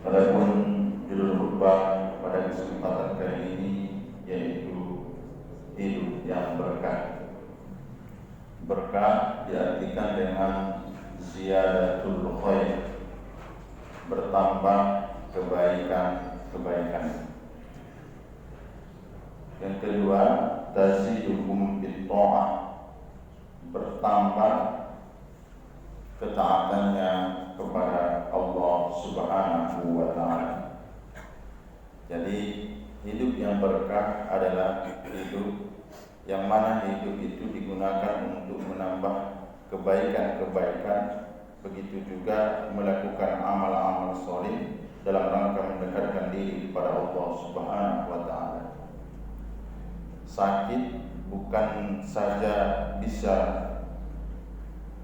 Adapun judul khutbah pada kesempatan kali ini yaitu hidup yang berkah. Berkah diartikan dengan ziyadatul khair, bertambah kebaikan. Yang kedua, taziduhum bitta'ah, bertambah ketaatannya kepada Allah Subhanahu wa ta'ala. Jadi hidup yang berkah adalah hidup yang mana hidup itu digunakan untuk menambah kebaikan-kebaikan, begitu juga melakukan amal-amal sholih dalam rangka mendekatkan diri kepada Allah Subhanahu wa ta'ala. Sakit bukan saja bisa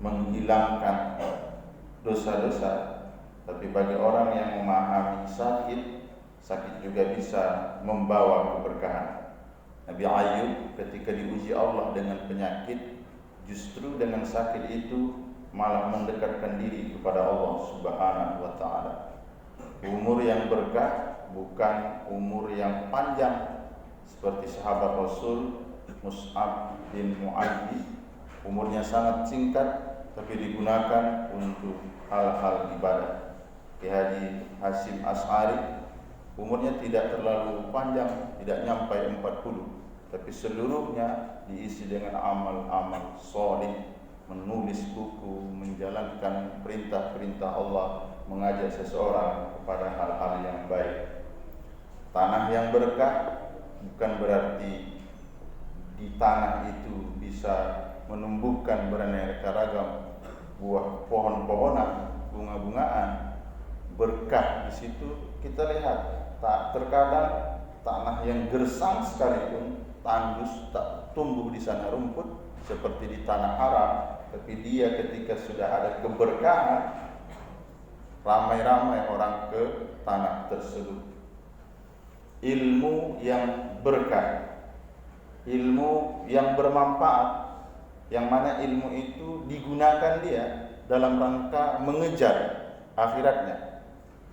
menghilangkan dosa-dosa, tapi bagi orang yang memahami sakit juga bisa membawa keberkahan. Nabi Ayub ketika diuji Allah dengan penyakit, justru dengan sakit itu malah mendekatkan diri kepada Allah Subhanahu wa ta'ala. Umur yang berkah bukan umur yang panjang seperti sahabat Rasul Mus'ab bin Mu'addi, umurnya sangat singkat tapi digunakan untuk hal-hal ibadah. Ki Haji Hasyim Asy'ari umurnya tidak terlalu panjang, tidak nyampai 40, tapi seluruhnya diisi dengan amal-amal sholih, menulis buku, menjalankan perintah-perintah Allah, mengajak seseorang kepada hal-hal yang baik. Tanah yang berkah bukan berarti di tanah itu bisa menumbuhkan beraneka ragam buah pohon-pohonan, bunga-bungaan. Berkah di situ kita lihat, terkadang tanah yang gersang sekalipun, tandus, tak tumbuh di sana rumput seperti di tanah Arab, tapi dia ketika sudah ada keberkahan, ramai-ramai orang ke tanah tersebut. Ilmu yang berkah, ilmu yang bermanfaat, yang mana ilmu itu digunakan dia dalam rangka mengejar akhiratnya.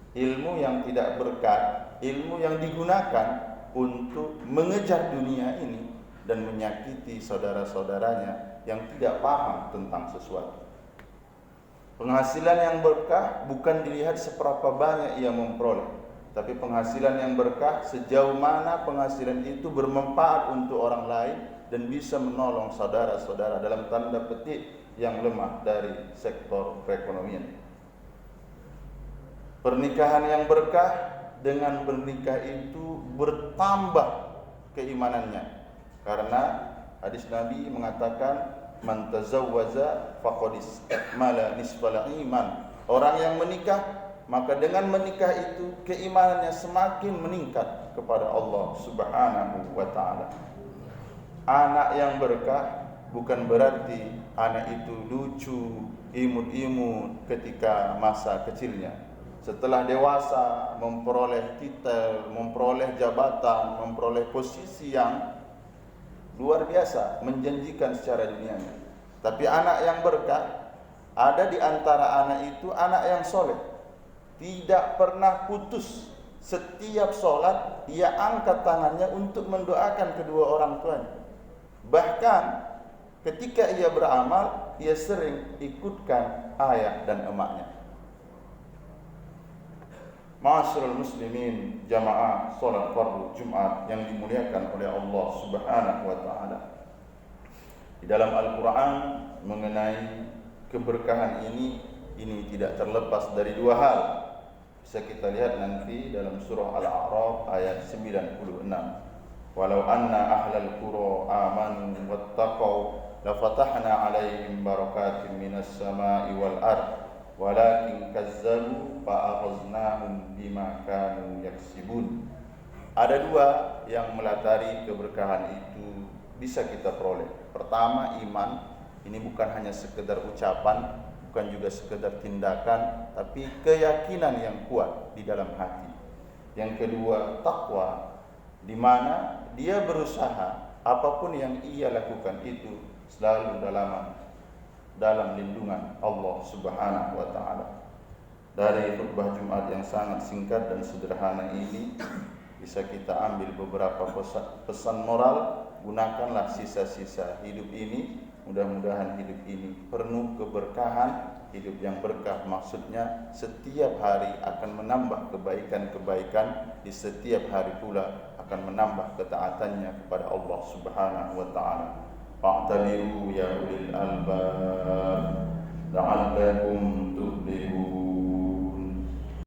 Ilmu yang tidak berkah, ilmu yang digunakan untuk mengejar dunia ini dan menyakiti saudara-saudaranya yang tidak paham tentang sesuatu. Penghasilan yang berkah bukan dilihat seberapa banyak ia memperoleh, tapi penghasilan yang berkah sejauh mana penghasilan itu bermanfaat untuk orang lain dan bisa menolong saudara-saudara dalam tanda petik yang lemah dari sektor perekonomian. Pernikahan yang berkah, dengan bernikah itu bertambah keimanannya, karena hadis Nabi mengatakan man tazawwaja faqad istakmala nisfal iman. Orang yang menikah, maka dengan menikah itu keimanannya semakin meningkat kepada Allah Subhanahu wa ta'ala. Anak yang berkah bukan berarti anak itu lucu, imut-imut ketika masa kecilnya. Setelah dewasa, memperoleh titel, memperoleh jabatan, memperoleh posisi yang luar biasa, menjanjikan secara dunianya. Tapi anak yang berkah, ada di antara anak itu anak yang soleh, tidak pernah putus. Setiap sholat ia angkat tangannya untuk mendoakan kedua orang tuanya. Bahkan ketika ia beramal, ia sering ikutkan ayah dan emaknya. Ma'asyiral muslimin, jamaah salat fardu Jumat yang dimuliakan oleh Allah Subhanahu wa ta'ala. Di dalam Al-Qur'an mengenai keberkahan ini tidak terlepas dari dua hal. Bisa kita lihat nanti dalam surah Al-A'raf ayat 96. Walau anna ahlal qura amanu wattaqau lafatahna 'alaihim barakatin minas sama'i wal ardh walakin kazzabu fa'akhaznahum bima kanu yaksibun. Ada dua yang melatari keberkahan itu bisa kita peroleh. Pertama, iman. Ini bukan hanya sekedar ucapan, bukan juga sekedar tindakan, tapi keyakinan yang kuat di dalam hati. Yang kedua, takwa, di mana dia berusaha apapun yang ia lakukan itu selalu dalam lindungan Allah Subhanahu wa ta'ala. Dari khutbah Jumat yang sangat singkat dan sederhana ini bisa kita ambil beberapa pesan moral. Gunakanlah sisa-sisa hidup ini, mudah-mudahan hidup ini penuh keberkahan. Hidup yang berkah maksudnya setiap hari akan menambah kebaikan-kebaikan, di setiap hari pula akan menambah ketaatannya kepada Allah Subhanahu wa taala. Fa'tabiru ya ulil albab la'allakum tuflihun.